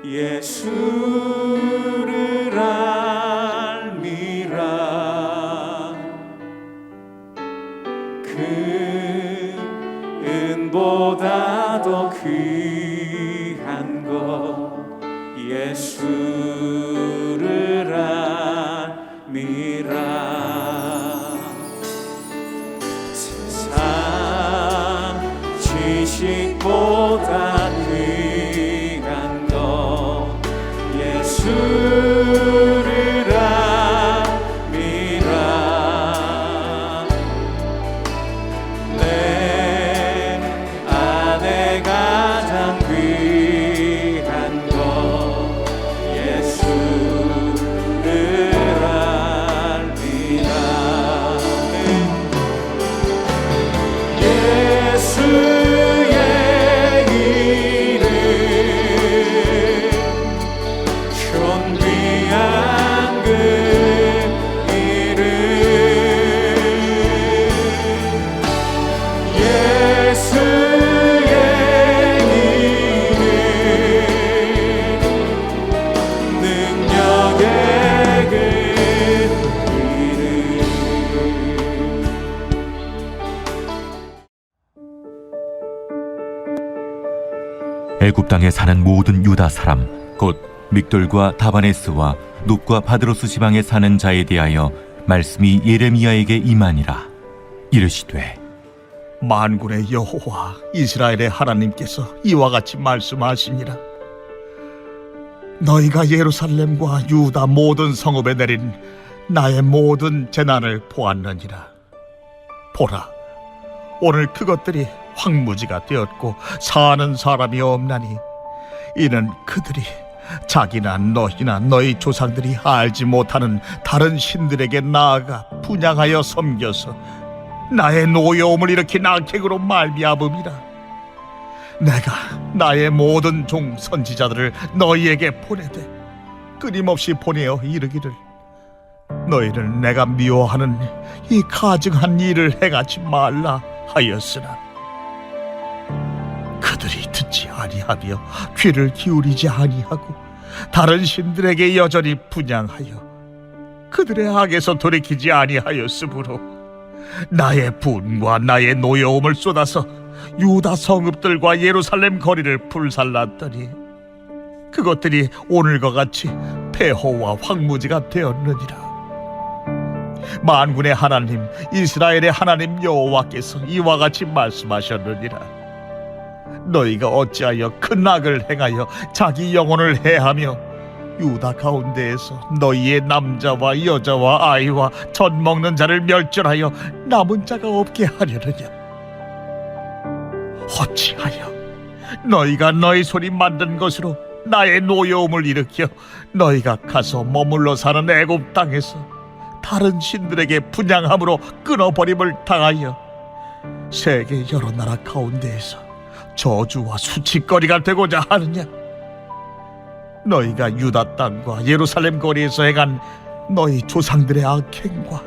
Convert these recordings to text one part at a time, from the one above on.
예수를 알미라. 그 은보다 더 귀한 것 예수를 알미라. 세상 지식보다 귀한 것 예수를 알미라. 내 안에 가장 귀한 것 예수를 알미라. 예수의 이름 존귀한 그 이름 예수의 이름 능력의 그 이름. 애굽 땅에 사는 모든 유다 사람 곧 믹돌과 다바네스와 눕과 바드로스 지방에 사는 자에 대하여 말씀이 예레미야에게 임하니라. 이르시되 만군의 여호와 이스라엘의 하나님께서 이와 같이 말씀하시니라. 너희가 예루살렘과 유다 모든 성읍에 내린 나의 모든 재난을 보았느니라. 보라, 오늘 그것들이 황무지가 되었고 사는 사람이 없나니 이는 그들이 자기나 너희나 너희 조상들이 알지 못하는 다른 신들에게 나아가 분향하여 섬겨서 나의 노여움을 일으킨 악행으로 말미암음이라. 내가 나의 모든 종 선지자들을 너희에게 보내되 끊임없이 보내어 이르기를 너희를 내가 미워하는 이 가증한 일을 행하지 말라 하였으나 그들이 듣지 아니하며 귀를 기울이지 아니하고 다른 신들에게 여전히 분향하여 그들의 악에서 돌이키지 아니하였으므로 나의 분과 나의 노여움을 쏟아서 유다 성읍들과 예루살렘 거리를 불살랐더니 그것들이 오늘과 같이 폐허와 황무지가 되었느니라. 만군의 하나님 이스라엘의 하나님 여호와께서 이와 같이 말씀하셨느니라. 너희가 어찌하여 큰 악을 행하여 자기 영혼을 해하며 유다 가운데에서 너희의 남자와 여자와 아이와 젖 먹는 자를 멸절하여 남은 자가 없게 하려느냐? 어찌하여 너희가 너희 손이 만든 것으로 나의 노여움을 일으켜 너희가 가서 머물러 사는 애굽 땅에서 다른 신들에게 분향함으로 끊어버림을 당하여 세계 여러 나라 가운데에서 저주와 수치거리가 되고자 하느냐? 너희가 유다 땅과 예루살렘 거리에서 행한 너희 조상들의 악행과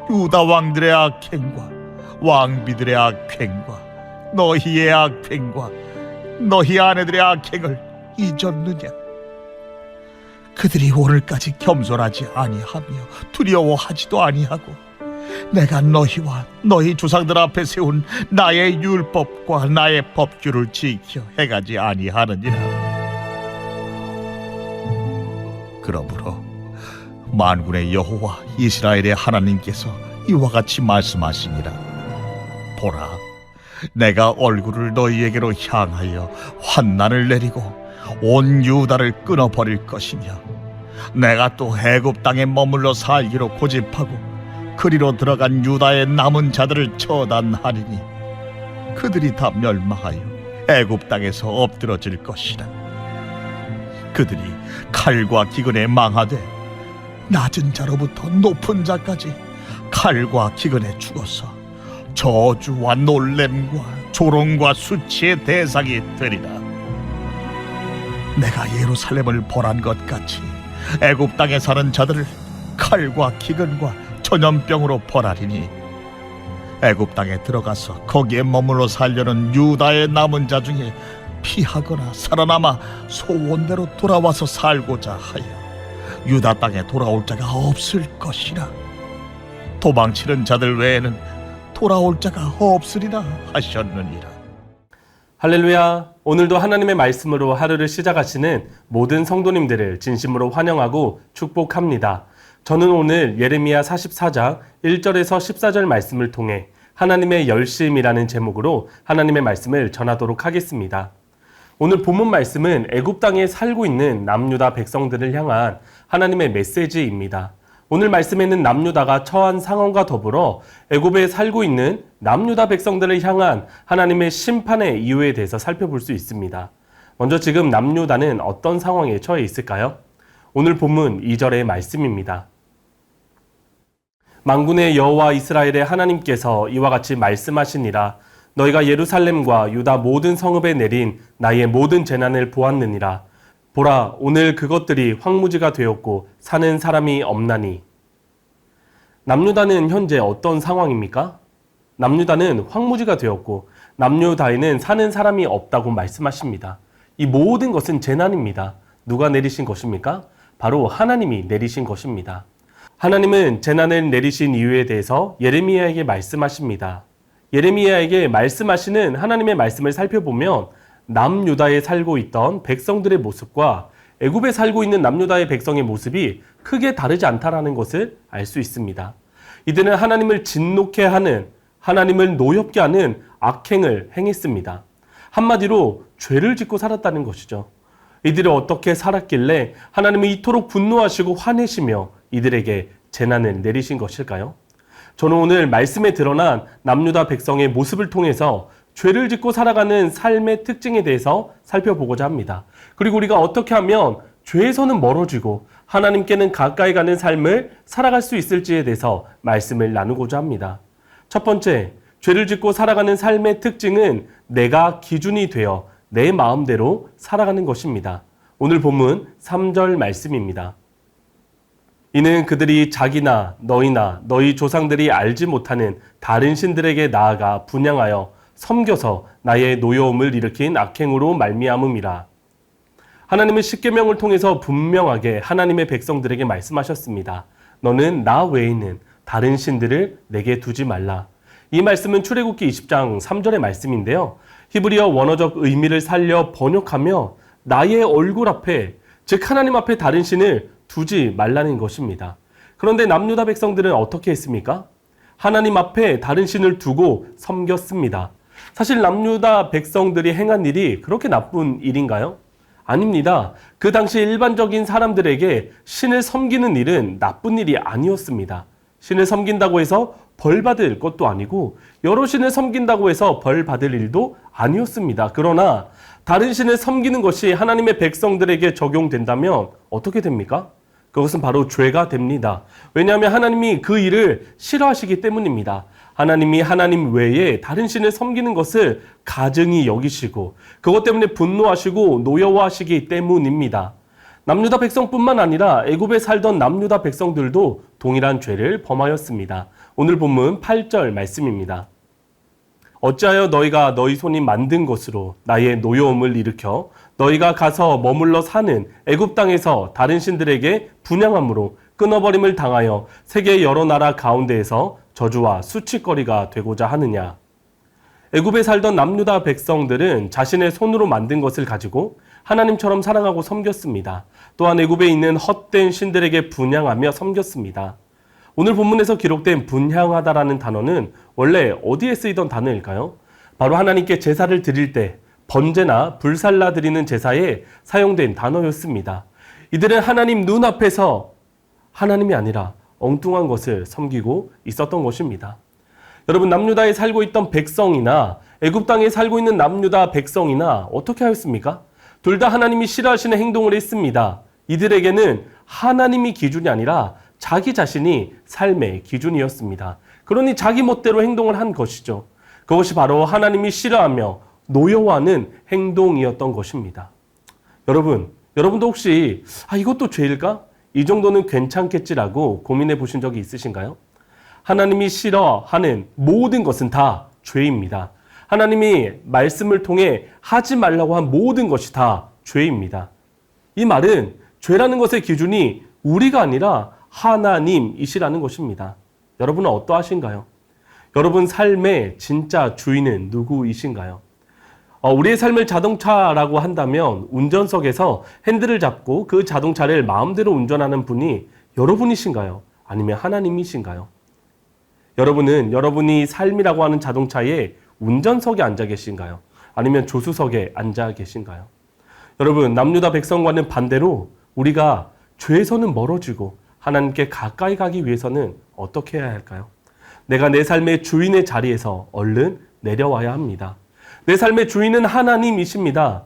유다 왕들의 악행과 왕비들의 악행과 너희의 악행과 너희 아내들의 악행을 잊었느냐? 그들이 오늘까지 겸손하지 아니하며 두려워하지도 아니하고 내가 너희와 너희 조상들 앞에 세운 나의 율법과 나의 법규를 지켜 행하지 아니하느니라. 그러므로 만군의 여호와 이스라엘의 하나님께서 이와 같이 말씀하시니라. 보라, 내가 얼굴을 너희에게로 향하여 환난을 내리고 온 유다를 끊어버릴 것이며 내가 또 애굽 땅에 머물러 살기로 고집하고 그리로 들어간 유다의 남은 자들을 처단하리니 그들이 다 멸망하여 애굽 땅에서 엎드러질 것이라. 그들이 칼과 기근에 망하되 낮은 자로부터 높은 자까지 칼과 기근에 죽어서 저주와 놀램과 조롱과 수치의 대상이 되리라. 내가 예루살렘을 벌한 것 같이 애굽 땅에 사는 자들을 칼과 기근과 전염병으로 벌하리니 애굽 땅에 들어가서 거기에 머물러 살려는 유다의 남은 자 중에 피하거나 살아남아 소원대로 돌아와서 살고자 하여 유다 땅에 돌아올 자가 없을 것이라. 도망치는 자들 외에는 돌아올 자가 없으리라 하셨느니라. 할렐루야. 오늘도 하나님의 말씀으로 하루를 시작하시는 모든 성도님들을 진심으로 환영하고 축복합니다. 저는 오늘 예레미야 44장 1절에서 14절 말씀을 통해 하나님의 열심이라는 제목으로 하나님의 말씀을 전하도록 하겠습니다. 오늘 본문 말씀은 애굽 땅에 살고 있는 남유다 백성들을 향한 하나님의 메시지입니다. 오늘 말씀에는 남유다가 처한 상황과 더불어 애굽에 살고 있는 남유다 백성들을 향한 하나님의 심판의 이유에 대해서 살펴볼 수 있습니다. 먼저 지금 남유다는 어떤 상황에 처해 있을까요? 오늘 본문 2절의 말씀입니다. 만군의 여호와 이스라엘의 하나님께서 이와 같이 말씀하시니라. 너희가 예루살렘과 유다 모든 성읍에 내린 나의 모든 재난을 보았느니라. 보라, 오늘 그것들이 황무지가 되었고 사는 사람이 없나니. 남유다는 현재 어떤 상황입니까? 남유다는 황무지가 되었고 남유다에는 사는 사람이 없다고 말씀하십니다. 이 모든 것은 재난입니다. 누가 내리신 것입니까? 바로 하나님이 내리신 것입니다. 하나님은 재난을 내리신 이유에 대해서 예레미야에게 말씀하십니다. 예레미야에게 말씀하시는 하나님의 말씀을 살펴보면 남유다에 살고 있던 백성들의 모습과 애굽에 살고 있는 남유다의 백성의 모습이 크게 다르지 않다라는 것을 알 수 있습니다. 이들은 하나님을 진노케 하는, 하나님을 노엽게 하는 악행을 행했습니다. 한마디로 죄를 짓고 살았다는 것이죠. 이들이 어떻게 살았길래 하나님은 이토록 분노하시고 화내시며 이들에게 재난을 내리신 것일까요? 저는 오늘 말씀에 드러난 남유다 백성의 모습을 통해서 죄를 짓고 살아가는 삶의 특징에 대해서 살펴보고자 합니다. 그리고 우리가 어떻게 하면 죄에서는 멀어지고 하나님께는 가까이 가는 삶을 살아갈 수 있을지에 대해서 말씀을 나누고자 합니다. 첫 번째, 죄를 짓고 살아가는 삶의 특징은 내가 기준이 되어 내 마음대로 살아가는 것입니다. 오늘 본문 3절 말씀입니다. 이는 그들이 자기나 너희나 너희 조상들이 알지 못하는 다른 신들에게 나아가 분향하여 섬겨서 나의 노여움을 일으킨 악행으로 말미암음이라. 하나님은 십계명을 통해서 분명하게 하나님의 백성들에게 말씀하셨습니다. 너는 나 외에는 다른 신들을 내게 두지 말라. 이 말씀은 출애굽기 20장 3절의 말씀인데요. 히브리어 원어적 의미를 살려 번역하며 나의 얼굴 앞에, 즉 하나님 앞에 다른 신을 두지 말라는 것입니다. 그런데 남유다 백성들은 어떻게 했습니까? 하나님 앞에 다른 신을 두고 섬겼습니다. 사실 남유다 백성들이 행한 일이 그렇게 나쁜 일인가요? 아닙니다. 그 당시 일반적인 사람들에게 신을 섬기는 일은 나쁜 일이 아니었습니다. 신을 섬긴다고 해서 벌 받을 것도 아니고 여러 신을 섬긴다고 해서 벌 받을 일도 아니었습니다. 그러나 다른 신을 섬기는 것이 하나님의 백성들에게 적용된다면 어떻게 됩니까? 그것은 바로 죄가 됩니다. 왜냐하면 하나님이 그 일을 싫어하시기 때문입니다. 하나님이 하나님 외에 다른 신을 섬기는 것을 가증히 여기시고 그것 때문에 분노하시고 노여워하시기 때문입니다. 남유다 백성뿐만 아니라 애굽에 살던 남유다 백성들도 동일한 죄를 범하였습니다. 오늘 본문 8절 말씀입니다. 어찌하여 너희가 너희 손이 만든 것으로 나의 노여움을 일으켜 너희가 가서 머물러 사는 애굽 땅에서 다른 신들에게 분향함으로 끊어버림을 당하여 세계 여러 나라 가운데에서 저주와 수치거리가 되고자 하느냐. 애굽에 살던 남유다 백성들은 자신의 손으로 만든 것을 가지고 하나님처럼 사랑하고 섬겼습니다. 또한 애굽에 있는 헛된 신들에게 분향하며 섬겼습니다. 오늘 본문에서 기록된 분향하다라는 단어는 원래 어디에 쓰이던 단어일까요? 바로 하나님께 제사를 드릴 때 번제나 불살라 드리는 제사에 사용된 단어였습니다. 이들은 하나님 눈앞에서 하나님이 아니라 엉뚱한 것을 섬기고 있었던 것입니다. 여러분, 남유다에 살고 있던 백성이나 애굽 땅에 살고 있는 남유다 백성이나 어떻게 하였습니까? 둘 다 하나님이 싫어하시는 행동을 했습니다. 이들에게는 하나님이 기준이 아니라 자기 자신이 삶의 기준이었습니다. 그러니 자기 멋대로 행동을 한 것이죠. 그것이 바로 하나님이 싫어하며 노여워하는 행동이었던 것입니다. 여러분도 혹시 이것도 죄일까? 이 정도는 괜찮겠지라고 고민해 보신 적이 있으신가요? 하나님이 싫어하는 모든 것은 다 죄입니다. 하나님이 말씀을 통해 하지 말라고 한 모든 것이 다 죄입니다. 이 말은 죄라는 것의 기준이 우리가 아니라 하나님이시라는 것입니다. 여러분은 어떠하신가요? 여러분 삶의 진짜 주인은 누구이신가요? 우리의 삶을 자동차라고 한다면 운전석에서 핸들을 잡고 그 자동차를 마음대로 운전하는 분이 여러분이신가요? 아니면 하나님이신가요? 여러분은 여러분이 삶이라고 하는 자동차에 운전석에 앉아 계신가요? 아니면 조수석에 앉아 계신가요? 여러분, 남유다 백성과는 반대로 우리가 죄에서는 멀어지고 하나님께 가까이 가기 위해서는 어떻게 해야 할까요? 내가 내 삶의 주인의 자리에서 얼른 내려와야 합니다. 내 삶의 주인은 하나님이십니다.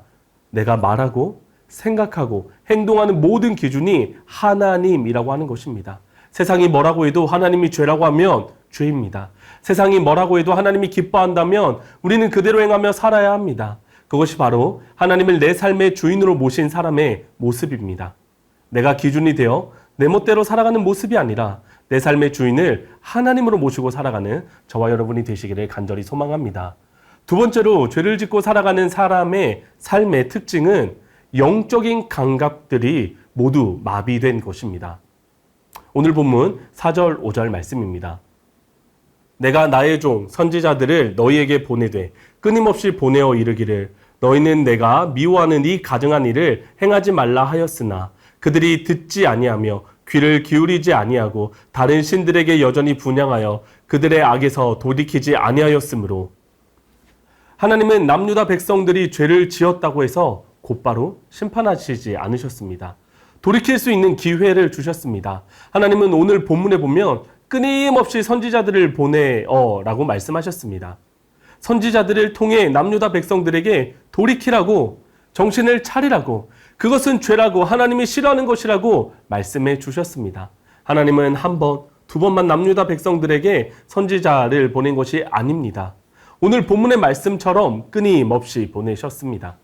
내가 말하고 생각하고 행동하는 모든 기준이 하나님이라고 하는 것입니다. 세상이 뭐라고 해도 하나님이 죄라고 하면 죄입니다. 세상이 뭐라고 해도 하나님이 기뻐한다면 우리는 그대로 행하며 살아야 합니다. 그것이 바로 하나님을 내 삶의 주인으로 모신 사람의 모습입니다. 내가 기준이 되어 내 멋대로 살아가는 모습이 아니라 내 삶의 주인을 하나님으로 모시고 살아가는 저와 여러분이 되시기를 간절히 소망합니다. 두 번째로, 죄를 짓고 살아가는 사람의 삶의 특징은 영적인 감각들이 모두 마비된 것입니다. 오늘 본문 4절 5절 말씀입니다. 내가 나의 종 선지자들을 너희에게 보내되 끊임없이 보내어 이르기를 너희는 내가 미워하는 이 가증한 일을 행하지 말라 하였으나 그들이 듣지 아니하며 귀를 기울이지 아니하고 다른 신들에게 여전히 분향하여 그들의 악에서 돌이키지 아니하였으므로. 하나님은 남유다 백성들이 죄를 지었다고 해서 곧바로 심판하시지 않으셨습니다. 돌이킬 수 있는 기회를 주셨습니다. 하나님은 오늘 본문에 보면 끊임없이 선지자들을 보내라고 말씀하셨습니다. 선지자들을 통해 남유다 백성들에게 돌이키라고, 정신을 차리라고, 그것은 죄라고, 하나님이 싫어하는 것이라고 말씀해 주셨습니다. 하나님은 한 번, 두 번만 남유다 백성들에게 선지자를 보낸 것이 아닙니다. 오늘 본문의 말씀처럼 끊임없이 보내셨습니다.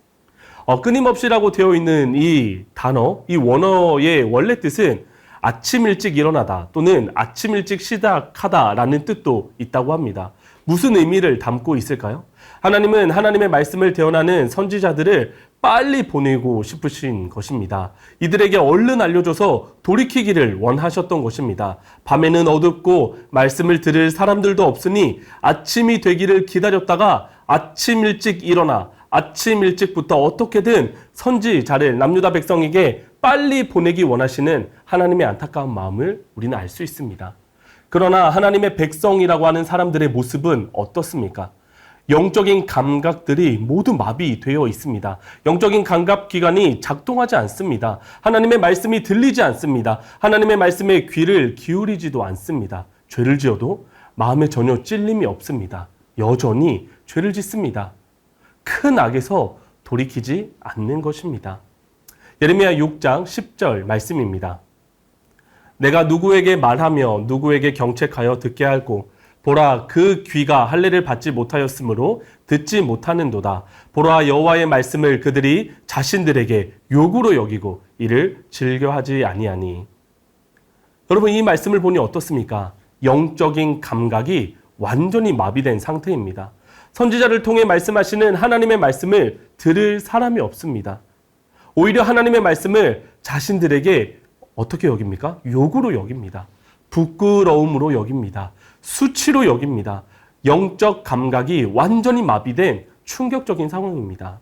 끊임없이라고 되어 있는 이 단어, 이 원어의 원래 뜻은 아침 일찍 일어나다 또는 아침 일찍 시작하다라는 뜻도 있다고 합니다. 무슨 의미를 담고 있을까요? 하나님은 하나님의 말씀을 대언하는 선지자들을 빨리 보내고 싶으신 것입니다. 이들에게 얼른 알려줘서 돌이키기를 원하셨던 것입니다. 밤에는 어둡고 말씀을 들을 사람들도 없으니 아침이 되기를 기다렸다가 아침 일찍 일어나 아침 일찍부터 어떻게든 선지자를 남유다 백성에게 빨리 보내기 원하시는 하나님의 안타까운 마음을 우리는 알 수 있습니다. 그러나 하나님의 백성이라고 하는 사람들의 모습은 어떻습니까? 영적인 감각들이 모두 마비되어 있습니다. 영적인 감각기관이 작동하지 않습니다. 하나님의 말씀이 들리지 않습니다. 하나님의 말씀에 귀를 기울이지도 않습니다. 죄를 지어도 마음에 전혀 찔림이 없습니다. 여전히 죄를 짓습니다. 큰 악에서 돌이키지 않는 것입니다. 예레미야 6장 10절 말씀입니다. 내가 누구에게 말하며 누구에게 경책하여 듣게 할고 보라 그 귀가 할례를 받지 못하였으므로 듣지 못하는도다. 보라 여호와의 말씀을 그들이 자신들에게 요구로 여기고 이를 즐겨하지 아니하니. 여러분, 이 말씀을 보니 어떻습니까? 영적인 감각이 완전히 마비된 상태입니다. 선지자를 통해 말씀하시는 하나님의 말씀을 들을 사람이 없습니다. 오히려 하나님의 말씀을 자신들에게 어떻게 여깁니까? 요구로 여깁니다. 부끄러움으로 여깁니다. 수치로 여깁니다. 영적 감각이 완전히 마비된 충격적인 상황입니다.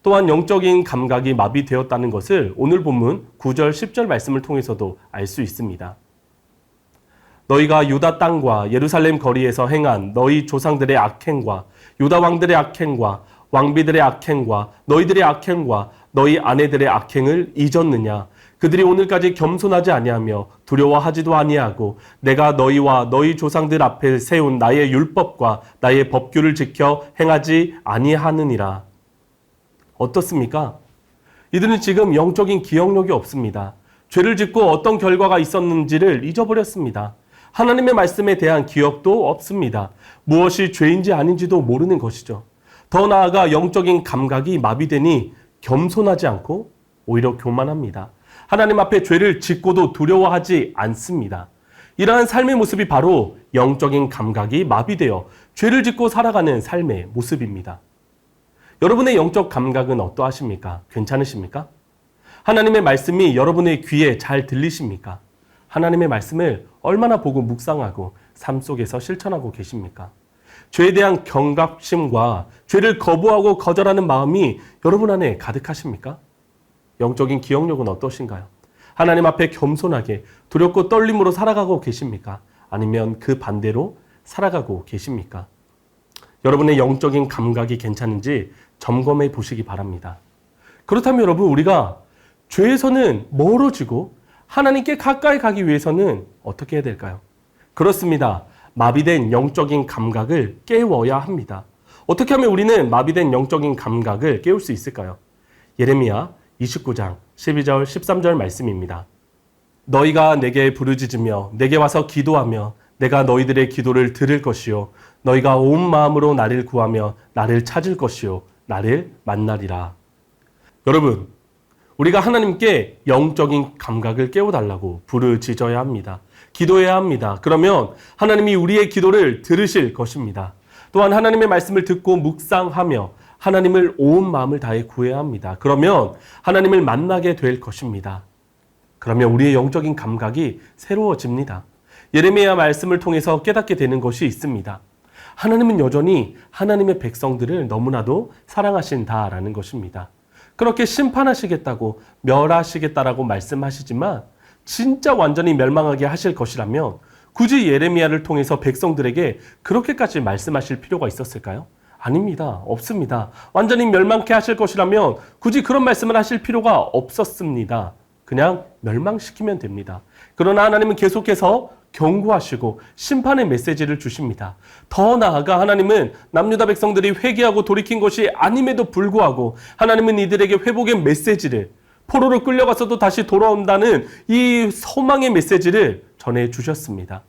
또한 영적인 감각이 마비되었다는 것을 오늘 본문 9절 10절 말씀을 통해서도 알 수 있습니다. 너희가 유다 땅과 예루살렘 거리에서 행한 너희 조상들의 악행과 유다 왕들의 악행과 왕비들의 악행과 너희들의 악행과 너희 아내들의 악행을 잊었느냐? 그들이 오늘까지 겸손하지 아니하며 두려워하지도 아니하고 내가 너희와 너희 조상들 앞에 세운 나의 율법과 나의 법규를 지켜 행하지 아니하느니라. 어떻습니까? 이들은 지금 영적인 기억력이 없습니다. 죄를 짓고 어떤 결과가 있었는지를 잊어버렸습니다. 하나님의 말씀에 대한 기억도 없습니다. 무엇이 죄인지 아닌지도 모르는 것이죠. 더 나아가 영적인 감각이 마비되니 겸손하지 않고 오히려 교만합니다. 하나님 앞에 죄를 짓고도 두려워하지 않습니다. 이러한 삶의 모습이 바로 영적인 감각이 마비되어 죄를 짓고 살아가는 삶의 모습입니다. 여러분의 영적 감각은 어떠하십니까? 괜찮으십니까? 하나님의 말씀이 여러분의 귀에 잘 들리십니까? 하나님의 말씀을 얼마나 보고 묵상하고 삶 속에서 실천하고 계십니까? 죄에 대한 경각심과 죄를 거부하고 거절하는 마음이 여러분 안에 가득하십니까? 영적인 기억력은 어떠신가요? 하나님 앞에 겸손하게 두렵고 떨림으로 살아가고 계십니까? 아니면 그 반대로 살아가고 계십니까? 여러분의 영적인 감각이 괜찮은지 점검해 보시기 바랍니다. 그렇다면 여러분, 우리가 죄에서는 멀어지고 하나님께 가까이 가기 위해서는 어떻게 해야 될까요? 그렇습니다. 마비된 영적인 감각을 깨워야 합니다. 어떻게 하면 우리는 마비된 영적인 감각을 깨울 수 있을까요? 예레미야 29장 12절 13절 말씀입니다. 너희가 내게 부르짖으며 내게 와서 기도하며 내가 너희들의 기도를 들을 것이요 너희가 온 마음으로 나를 구하며 나를 찾을 것이요 나를 만나리라. 여러분, 우리가 하나님께 영적인 감각을 깨워달라고 부르짖어야 합니다. 기도해야 합니다. 그러면 하나님이 우리의 기도를 들으실 것입니다. 또한 하나님의 말씀을 듣고 묵상하며 하나님을 온 마음을 다해 구해야 합니다. 그러면 하나님을 만나게 될 것입니다. 그러면 우리의 영적인 감각이 새로워집니다. 예레미야 말씀을 통해서 깨닫게 되는 것이 있습니다. 하나님은 여전히 하나님의 백성들을 너무나도 사랑하신다라는 것입니다. 그렇게 심판하시겠다고 멸하시겠다라고 말씀하시지만 진짜 완전히 멸망하게 하실 것이라면 굳이 예레미야를 통해서 백성들에게 그렇게까지 말씀하실 필요가 있었을까요? 아닙니다. 없습니다. 완전히 멸망케 하실 것이라면 굳이 그런 말씀을 하실 필요가 없었습니다. 그냥 멸망시키면 됩니다. 그러나 하나님은 계속해서 경고하시고 심판의 메시지를 주십니다. 더 나아가 하나님은 남유다 백성들이 회개하고 돌이킨 것이 아님에도 불구하고 하나님은 이들에게 회복의 메시지를, 포로로 끌려가서도 다시 돌아온다는 이 소망의 메시지를 전해주셨습니다.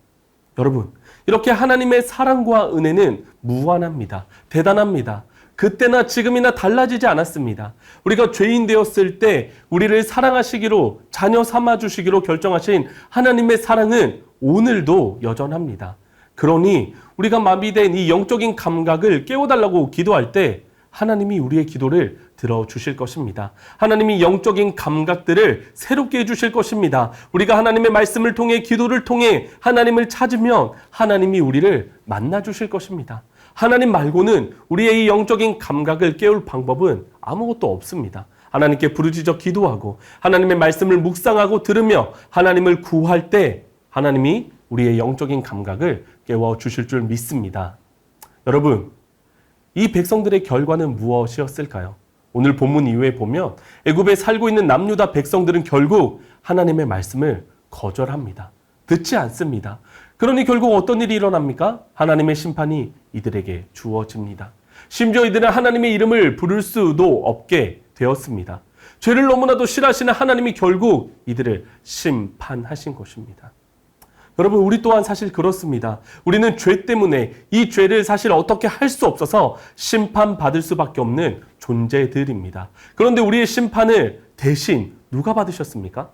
여러분, 이렇게 하나님의 사랑과 은혜는 무한합니다. 대단합니다. 그때나 지금이나 달라지지 않았습니다. 우리가 죄인 되었을 때 우리를 사랑하시기로, 자녀 삼아주시기로 결정하신 하나님의 사랑은 오늘도 여전합니다. 그러니 우리가 마비된 이 영적인 감각을 깨워달라고 기도할 때 하나님이 우리의 기도를 들어주실 것입니다. 하나님이 영적인 감각들을 새롭게 해주실 것입니다. 우리가 하나님의 말씀을 통해, 기도를 통해 하나님을 찾으면 하나님이 우리를 만나주실 것입니다. 하나님 말고는 우리의 이 영적인 감각을 깨울 방법은 아무것도 없습니다. 하나님께 부르짖어 기도하고 하나님의 말씀을 묵상하고 들으며 하나님을 구할 때 하나님이 우리의 영적인 감각을 깨워주실 줄 믿습니다. 여러분, 이 백성들의 결과는 무엇이었을까요? 오늘 본문 이후에 보면 애굽에 살고 있는 남유다 백성들은 결국 하나님의 말씀을 거절합니다. 듣지 않습니다. 그러니 결국 어떤 일이 일어납니까? 하나님의 심판이 이들에게 주어집니다. 심지어 이들은 하나님의 이름을 부를 수도 없게 되었습니다. 죄를 너무나도 싫어하시는 하나님이 결국 이들을 심판하신 것입니다. 여러분, 우리 또한 사실 그렇습니다. 우리는 죄 때문에 이 죄를 사실 어떻게 할 수 없어서 심판받을 수밖에 없는 존재들입니다. 그런데 우리의 심판을 대신 누가 받으셨습니까?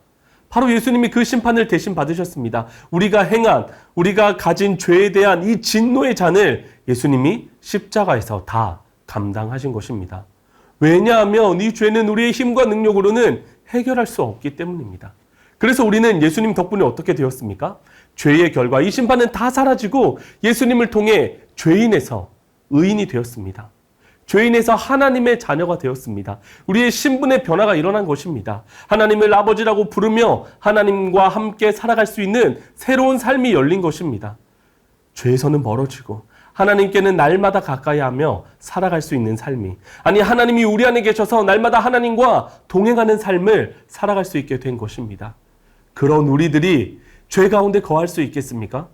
바로 예수님이 그 심판을 대신 받으셨습니다. 우리가 가진 죄에 대한 이 진노의 잔을 예수님이 십자가에서 다 감당하신 것입니다. 왜냐하면 이 죄는 우리의 힘과 능력으로는 해결할 수 없기 때문입니다. 그래서 우리는 예수님 덕분에 어떻게 되었습니까? 죄의 결과, 이 심판은 다 사라지고 예수님을 통해 죄인에서 의인이 되었습니다. 죄인에서 하나님의 자녀가 되었습니다. 우리의 신분의 변화가 일어난 것입니다. 하나님을 아버지라고 부르며 하나님과 함께 살아갈 수 있는 새로운 삶이 열린 것입니다. 죄에서는 멀어지고 하나님께는 날마다 가까이 하며 살아갈 수 있는 삶이, 아니 하나님이 우리 안에 계셔서 날마다 하나님과 동행하는 삶을 살아갈 수 있게 된 것입니다. 그런 우리들이 죄 가운데 거할 수 있겠습니까?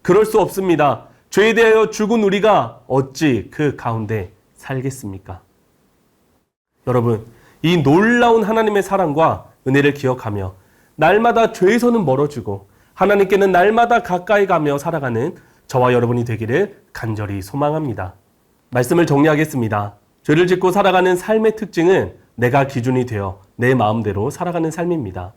그럴 수 없습니다. 죄에 대하여 죽은 우리가 어찌 그 가운데 살겠습니까? 여러분, 이 놀라운 하나님의 사랑과 은혜를 기억하며 날마다 죄에서는 멀어지고 하나님께는 날마다 가까이 가며 살아가는 저와 여러분이 되기를 간절히 소망합니다. 말씀을 정리하겠습니다. 죄를 짓고 살아가는 삶의 특징은 내가 기준이 되어 내 마음대로 살아가는 삶입니다.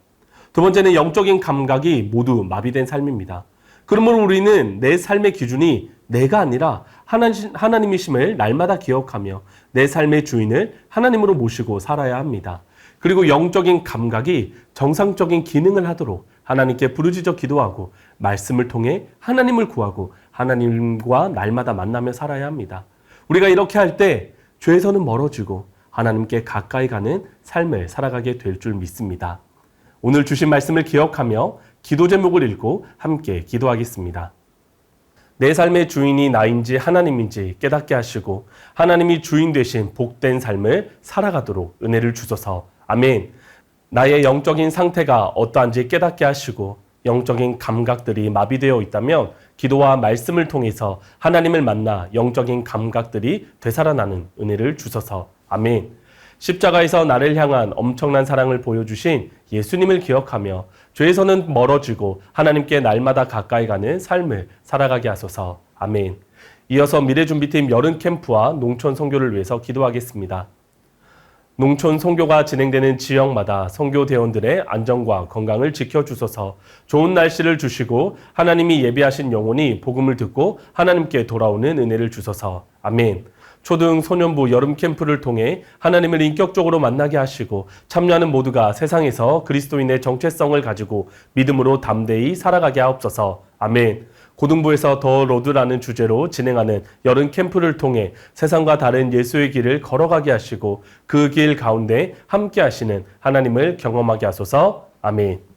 두 번째는 영적인 감각이 모두 마비된 삶입니다. 그러므로 우리는 내 삶의 기준이 내가 아니라 하나님이심을 날마다 기억하며 내 삶의 주인을 하나님으로 모시고 살아야 합니다. 그리고 영적인 감각이 정상적인 기능을 하도록 하나님께 부르짖어 기도하고 말씀을 통해 하나님을 구하고 하나님과 날마다 만나며 살아야 합니다. 우리가 이렇게 할 때 죄에서는 멀어지고 하나님께 가까이 가는 삶을 살아가게 될 줄 믿습니다. 오늘 주신 말씀을 기억하며 기도 제목을 읽고 함께 기도하겠습니다. 내 삶의 주인이 나인지 하나님인지 깨닫게 하시고 하나님이 주인 되신 복된 삶을 살아가도록 은혜를 주소서. 아멘. 나의 영적인 상태가 어떠한지 깨닫게 하시고 영적인 감각들이 마비되어 있다면 기도와 말씀을 통해서 하나님을 만나 영적인 감각들이 되살아나는 은혜를 주소서. 아멘. 십자가에서 나를 향한 엄청난 사랑을 보여주신 예수님을 기억하며 죄에서는 멀어지고 하나님께 날마다 가까이 가는 삶을 살아가게 하소서. 아멘. 이어서 미래준비팀 여름 캠프와 농촌 선교를 위해서 기도하겠습니다. 농촌 선교가 진행되는 지역마다 선교대원들의 안전과 건강을 지켜주소서. 좋은 날씨를 주시고 하나님이 예비하신 영혼이 복음을 듣고 하나님께 돌아오는 은혜를 주소서. 아멘. 초등 소년부 여름 캠프를 통해 하나님을 인격적으로 만나게 하시고 참여하는 모두가 세상에서 그리스도인의 정체성을 가지고 믿음으로 담대히 살아가게 하옵소서. 아멘. 고등부에서 더 로드라는 주제로 진행하는 여름 캠프를 통해 세상과 다른 예수의 길을 걸어가게 하시고 그 길 가운데 함께 하시는 하나님을 경험하게 하소서. 아멘.